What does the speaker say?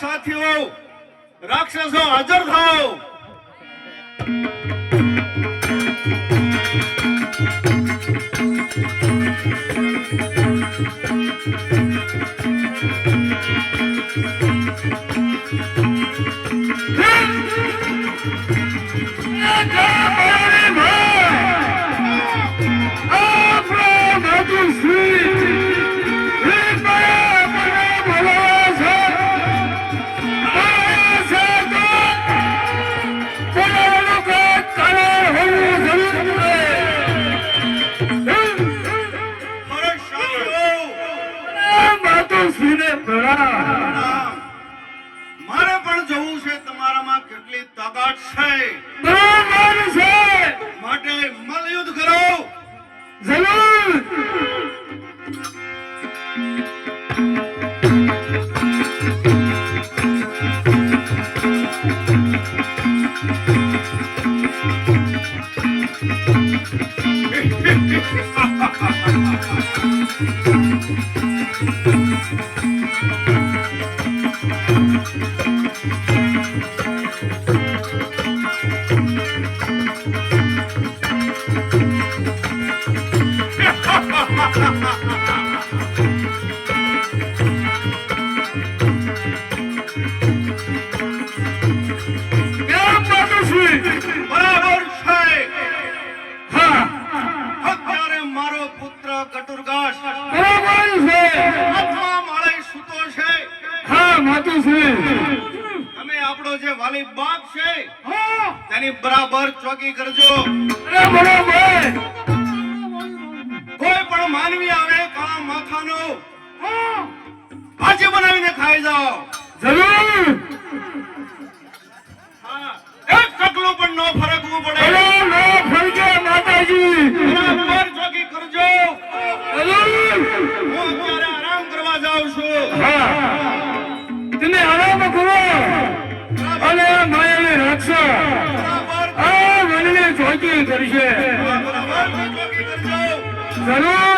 સાથીઓ રાક્ષસો હાજર થાઓ. મારે પણ જવું છે તમારામાં કેટલી તાકાત છે માટે મલયુદ્ધ કરો. જરૂર. તમે આપણો જે વાલી બાપ છે તેની બરાબર ચોકી કરજો. કોઈ પણ માનવી આવે કાળા માથાનો ભાજી બનાવીને ખાઈ જાઓ. જરૂર. એક ચકલું પણ ન ફરકવું પડે. માતાજી બરાબર ચોકી કરજો. હું અત્યારે આરામ કરવા જાઉં છું. તમે આરામ કરો અને માયાને રાખશો. આ વનને ચોકી કરશે. જરૂર.